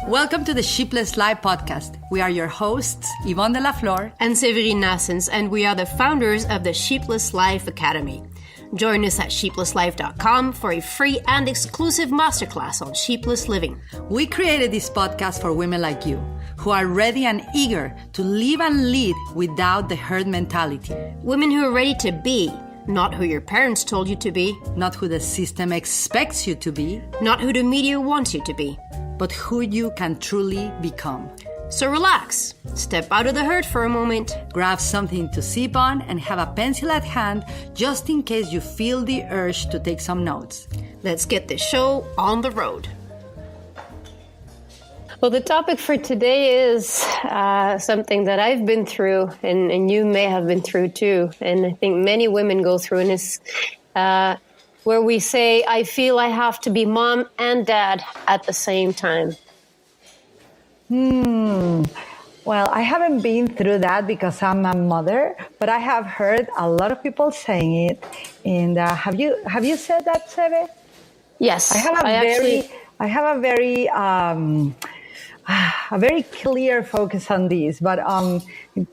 Welcome to the Sheepless Live podcast. We are your hosts, Yvonne de la Flor and Severine Nassens, and we are the founders of the Sheepless Life Academy. Join us at sheeplesslife.com for a free and exclusive masterclass on sheepless living. We created this podcast for women like you, who are ready and eager to live and lead without the herd mentality. Women who are ready to be, not who your parents told you to be. Not who the system expects you to be. Not who the media wants you to be. But who you can truly become. So relax, step out of the herd for a moment, grab something to sip on, and have a pencil at hand just in case you feel the urge to take some notes. Let's get the show on the road. Well, the topic for today is something that I've been through, and you may have been through too, and I think many women go through, and it's where we say, I feel I have to be mom and dad at the same time. Well, I haven't been through that because I'm a mother, but I have heard a lot of people saying it. And have you said that, Seve? Yes, I have a very clear focus on this. But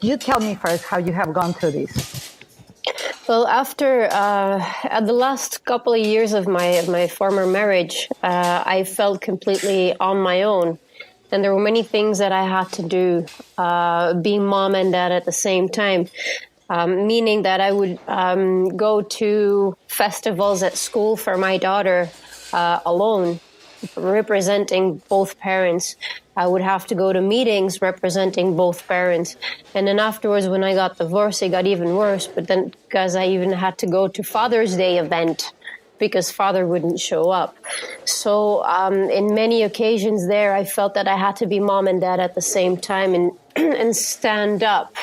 you tell me first how you have gone through this. Well, after at the last couple of years of my former marriage, I felt completely on my own. And there were many things that I had to do, being mom and dad at the same time, meaning that I would go to festivals at school for my daughter alone, representing both parents. I would have to go to meetings representing both parents. And then afterwards, when I got divorced, it got even worse. But then because I even had to go to Father's Day event because father wouldn't show up. So in many occasions there, I felt that I had to be mom and dad at the same time and stand up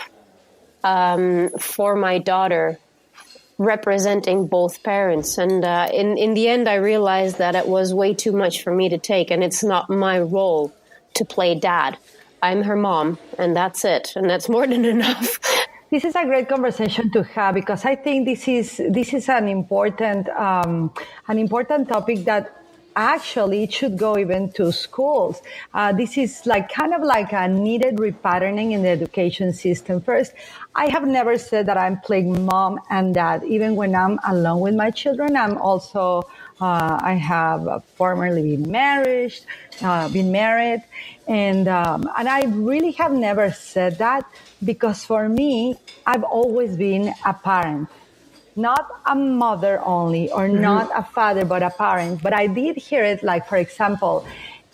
for my daughter, representing both parents. And in the end, I realized that it was way too much for me to take, and it's not my role to play dad. I'm her mom, and that's it. And that's more than enough. This is a great conversation to have because I think this is an important topic that actually should go even to schools. This is kind of like a needed repatterning in the education system. First, I have never said that I'm playing mom and dad. Even when I'm alone with my children, I'm also I have formerly been married, and I really have never said that because for me, I've always been a parent, not a mother only or not a father, but a parent. But I did hear it, like, for example,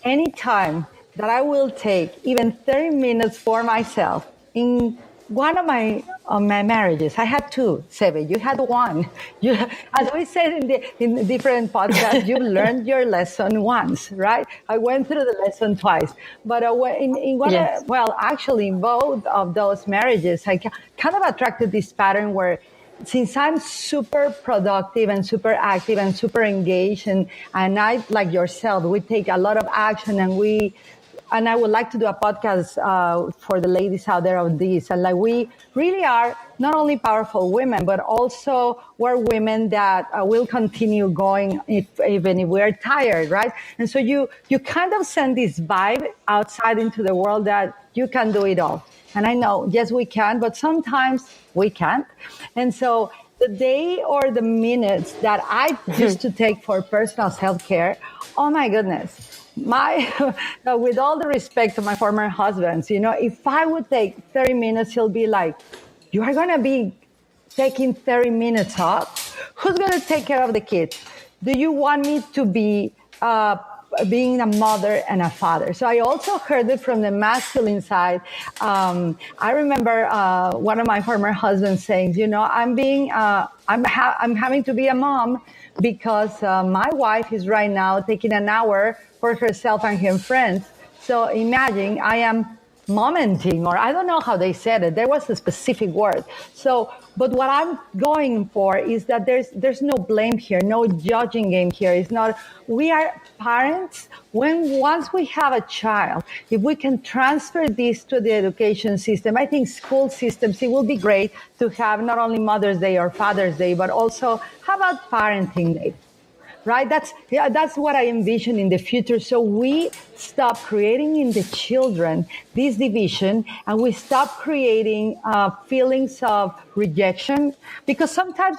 anytime that I will take even 30 minutes for myself in one of my marriages. I had two, Seve. You had one. As we said in different podcasts, you learned your lesson once, right? I went through the lesson twice. But yes. Actually, in both of those marriages, I kind of attracted this pattern where since I'm super productive and super active and super engaged, and I, like yourself, we take a lot of action, and I would like to do a podcast for the ladies out there of this. And we really are not only powerful women, but also we're women that will continue going even if we're tired, right? And so you kind of send this vibe outside into the world that you can do it all. And I know, yes, we can, but sometimes we can't. And so the day or the minutes that I used to take for personal self-care, oh my goodness. With all the respect to my former husbands, if I would take 30 minutes, he'll be like, you are going to be taking 30 minutes off? Who's going to take care of the kids? Do you want me to be being a mother and a father? So I also heard it from the masculine side. I remember one of my former husbands saying, I'm having to be a mom because my wife is right now taking an hour for herself and her friends. So imagine I am momenting, or I don't know how they said it. There was a specific word. So, but what I'm going for is that there's no blame here, no judging game here. It's not, we are parents. Once we have a child, if we can transfer this to the education system, I think school systems, it will be great to have not only Mother's Day or Father's Day, but also how about Parenting Day? right? That's what I envision in the future. So we stop creating in the children this division, and we stop creating feelings of rejection, because sometimes,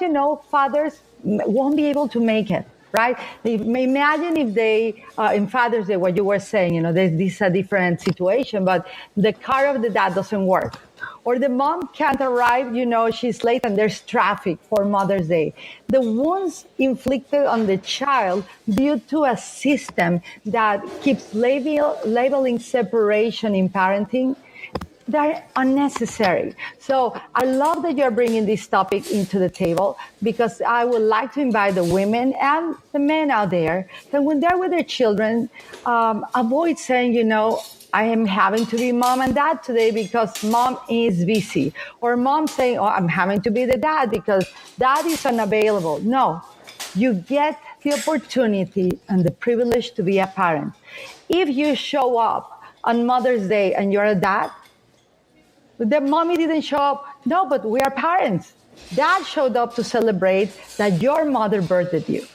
fathers won't be able to make it. Right? Imagine if they, in Father's Day, what you were saying, this is a different situation, but the car of the dad doesn't work. Or the mom can't arrive, she's late and there's traffic for Mother's Day. The wounds inflicted on the child due to a system that keeps labeling separation in parenting, they're unnecessary. So I love that you're bringing this topic into the table, because I would like to invite the women and the men out there that when they're with their children, avoid saying, I am having to be mom and dad today because mom is busy. Or mom saying, I'm having to be the dad because dad is unavailable. No, you get the opportunity and the privilege to be a parent. If you show up on Mother's Day and you're a dad, the mommy didn't show up. No, but we are parents. Dad showed up to celebrate that your mother birthed you.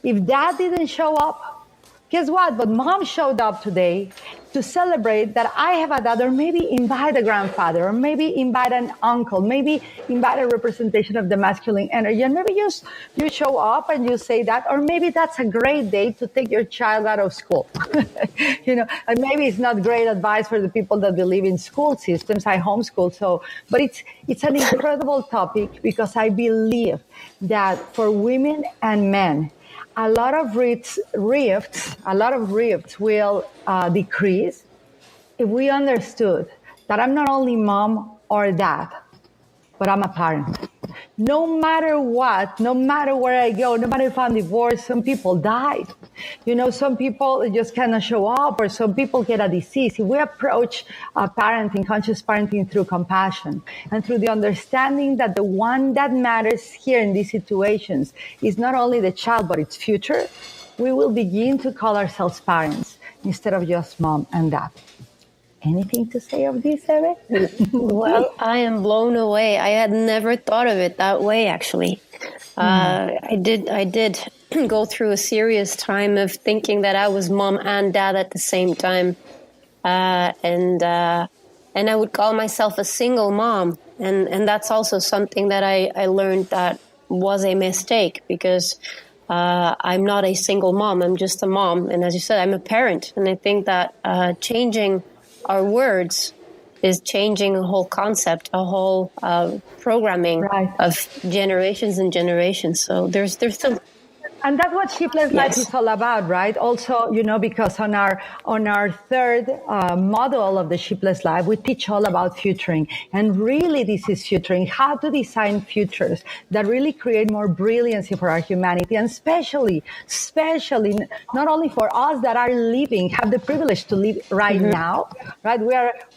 If dad didn't show up, guess what? But mom showed up today to celebrate that I have a dad, or maybe invite a grandfather, or maybe invite an uncle, maybe invite a representation of the masculine energy. And maybe you show up and you say that, or maybe that's a great day to take your child out of school. And maybe it's not great advice for the people that believe in school systems. I homeschool, but it's an incredible topic, because I believe that for women and men, a lot of rifts will decrease if we understood that I'm not only mom or dad, but I'm a parent. No matter what, no matter where I go, no matter if I'm divorced, some people died. Some people just cannot show up, or some people get a disease. If we approach parenting, conscious parenting, through compassion and through the understanding that the one that matters here in these situations is not only the child, but its future, we will begin to call ourselves parents instead of just mom and dad. Anything to say of this, Eve? Well, I am blown away. I had never thought of it that way, actually. I did go through a serious time of thinking that I was mom and dad at the same time. And I would call myself a single mom. And that's also something that I learned that was a mistake, because I'm not a single mom. I'm just a mom. And as you said, I'm a parent. And I think that changing our words is changing a whole concept, a whole programming of generations and generations. So there's still. And that's what Sheepless Life is all about, right? Also, because on our third model of the Sheepless Life, we teach all about futuring. And really, this is futuring, how to design futures that really create more brilliancy for our humanity. And especially, not only for us that are living, have the privilege to live right now, right?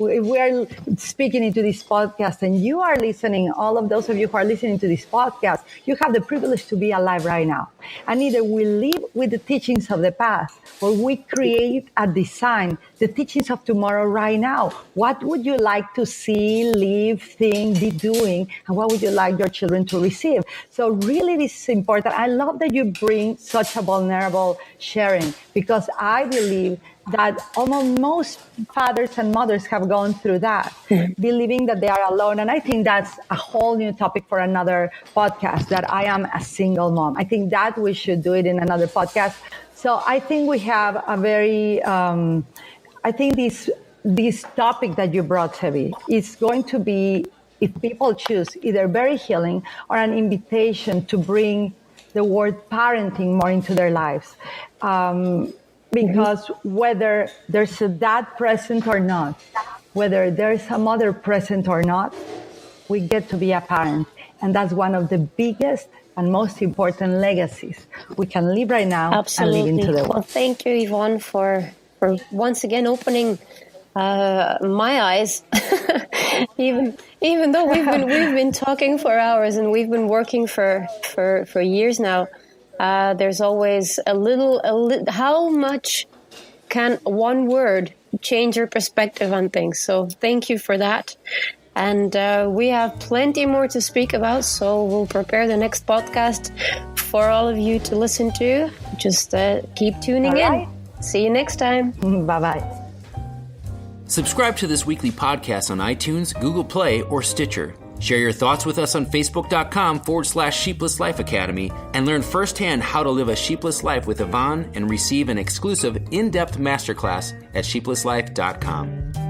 We are speaking into this podcast, and you are listening, all of those of you who are listening to this podcast, you have the privilege to be alive right now. And either we live with the teachings of the past, or we create a design, the teachings of tomorrow right now. What would you like to see, live, think, be doing? And what would you like your children to receive? So really, this is important. I love that you bring such a vulnerable sharing, because I believe that almost most fathers and mothers have gone through that, believing that they are alone. And I think that's a whole new topic for another podcast, that I am a single mom. I think that we should do it in another podcast. So I think we have a very, I think this topic that you brought, Sebi, is going to be, if people choose, either very healing or an invitation to bring the word parenting more into their lives. Because whether there's a dad present or not, whether there's a mother present or not, we get to be a parent. And that's one of the biggest and most important legacies we can live right now. Absolutely. And live into the world. Well, thank you, Yvonne, for once again opening my eyes. even though we've been talking for hours and we've been working for years now. There's always a little. How much can one word change your perspective on things? So thank you for that. And we have plenty more to speak about, so we'll prepare the next podcast for all of you to listen to. Just keep tuning in. See you next time. Bye-bye. Subscribe to this weekly podcast on iTunes, Google Play, or Stitcher. Share your thoughts with us on Facebook.com/Sheepless Life Academy and learn firsthand how to live a sheepless life with Yvonne and receive an exclusive in-depth masterclass at sheeplesslife.com.